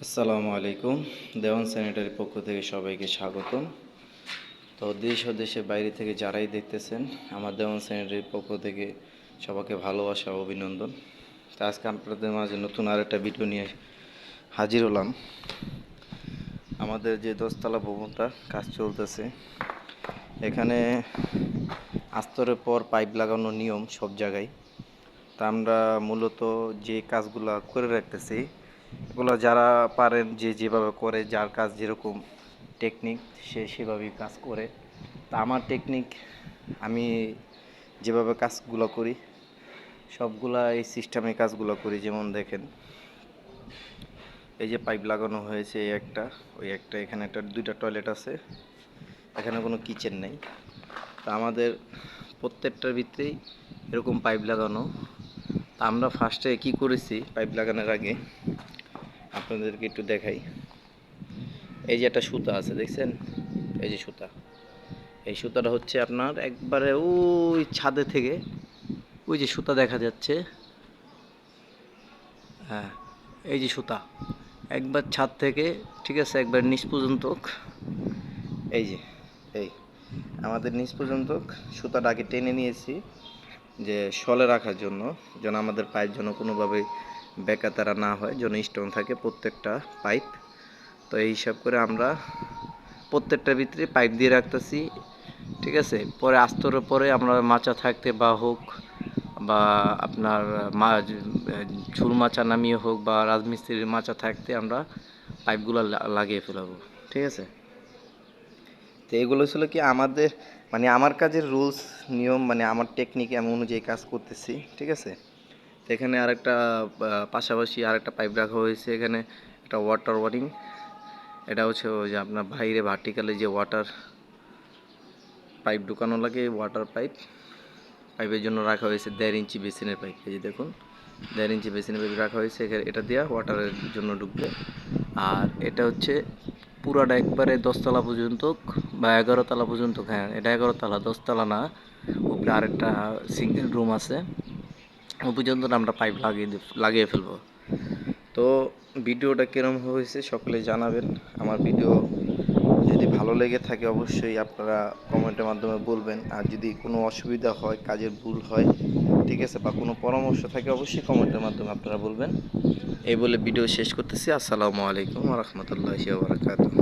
আসসালামু আলাইকুম। দেওয়ান স্যানিটারির পক্ষ থেকে সবাইকে স্বাগতম। তো দেশ ও দেশের বাইরে থেকে যারাই দেখতেছেন, আমার দেওয়ান স্যানিটারির পক্ষ থেকে সবাইকে ভালোবাসা ও অভিনন্দন। তো আজকে আপনাদের মাঝে নতুন আরেকটা ভিডিও নিয়ে হাজির হলাম। আমাদের যে দশতলা ভবনটা কাজ চলতেছে, এখানে আস্তরের পর পাইপ লাগানোর নিয়ম সব জায়গায়। তা আমরা মূলত যে কাজগুলো করে রাখতেছি, এগুলো যারা পারেন যে যেভাবে করে, যার কাজ যেরকম টেকনিক সে সেভাবেই কাজ করে। তা আমার টেকনিক, আমি যেভাবে কাজগুলো করি সবগুলা এই সিস্টেমে কাজগুলো করি। যেমন দেখেন, এই যে পাইপ লাগানো হয়েছে, এই একটা, ওই একটা, এখানে একটা, দুইটা টয়লেট আছে, এখানে কোনো কিচেন নেই। তা আমাদের প্রত্যেকটার ভিতরেই এরকম পাইপ লাগানো। তা আমরা ফার্স্টে কি করেছি, পাইপ লাগানোর আগে আপনাদেরকে একটু দেখাই। এই যে একটা সুতা আছে, দেখছেন? এই যে সুতা, এই সুতাটা হচ্ছে আপনার একবারে ওই ছাদে থেকে, ওই যে সুতা দেখা যাচ্ছে, হ্যাঁ, এই যে সুতা একবার ছাদ থেকে, ঠিক আছে, একবার নিচ পর্যন্ত, এই যে এই আমাদের নিচ পর্যন্ত সুতাটা আগে টেনে নিয়েছি, যে শলে রাখার জন্য, যেন আমাদের পাইপ যেন কোনোভাবে বেকাতারা না হয়, যেন স্টোন থাকে প্রত্যেকটা পাইপ। তো এই হিসাব করে আমরা প্রত্যেকটার ভিতরে পাইপ দিয়ে রাখতেছি, ঠিক আছে। পরে আস্তরের পরে আমরা মাচা থাকতে বা হোক, বা আপনার ঝুল মাচা নামিয়ে হোক, বা রাজমিস্ত্রির মাচা থাকতে আমরা পাইপগুলো লাগিয়ে ফেলাবো, ঠিক আছে। তো এগুলো ছিল কি আমাদের, মানে আমার কাজের রুলস নিয়ম, মানে আমার টেকনিক আমি অনুযায়ী কাজ করতেছি, ঠিক আছে। তো এখানে আরেকটা পাশাপাশি আরেকটা পাইপ রাখা হয়েছে, এখানে একটা ওয়াটার ওয়ারিং। এটা হচ্ছে ওই যে আপনার বাইরে ভার্টিক্যালে যে ওয়াটার পাইপ ঢুকানো লাগে, ওয়াটার পাইপ, পাইপের জন্য রাখা হয়েছে 1.5 ইঞ্চি বেসিনের পাইপ। এই যে দেখুন, 1.5 ইঞ্চি বেসিনের পাইপ রাখা হয়েছে, এটা দিয়ে ওয়াটারের জন্য ঢুকবে। আর এটা হচ্ছে পুরাটা একবারে 10তলা পর্যন্ত বা 11তলা পর্যন্ত, হ্যাঁ এটা 11তলা, 10তলা না, উপরে আরেকটা সিঙ্গেল রুম আছে, ও পর্যন্ত আমরা পাইপ লাগিয়ে ফেলবো। তো ভিডিওটা কীরকম হয়েছে সকলে জানাবেন। আমার ভিডিও যদি ভালো লেগে থাকে অবশ্যই আপনারা কমেন্টের মাধ্যমে বলবেন। আর যদি কোনো অসুবিধা হয়, কাজের ভুল হয়, ঠিক আছে, বা কোনো পরামর্শ থাকে, অবশ্যই কমেন্টের মাধ্যমে আপনারা বলবেন। এই বলে ভিডিও শেষ করতেছি। আসসালামু আলাইকুম ওয়া রাহমাতুল্লাহি ওয়া বারাকাতুহু।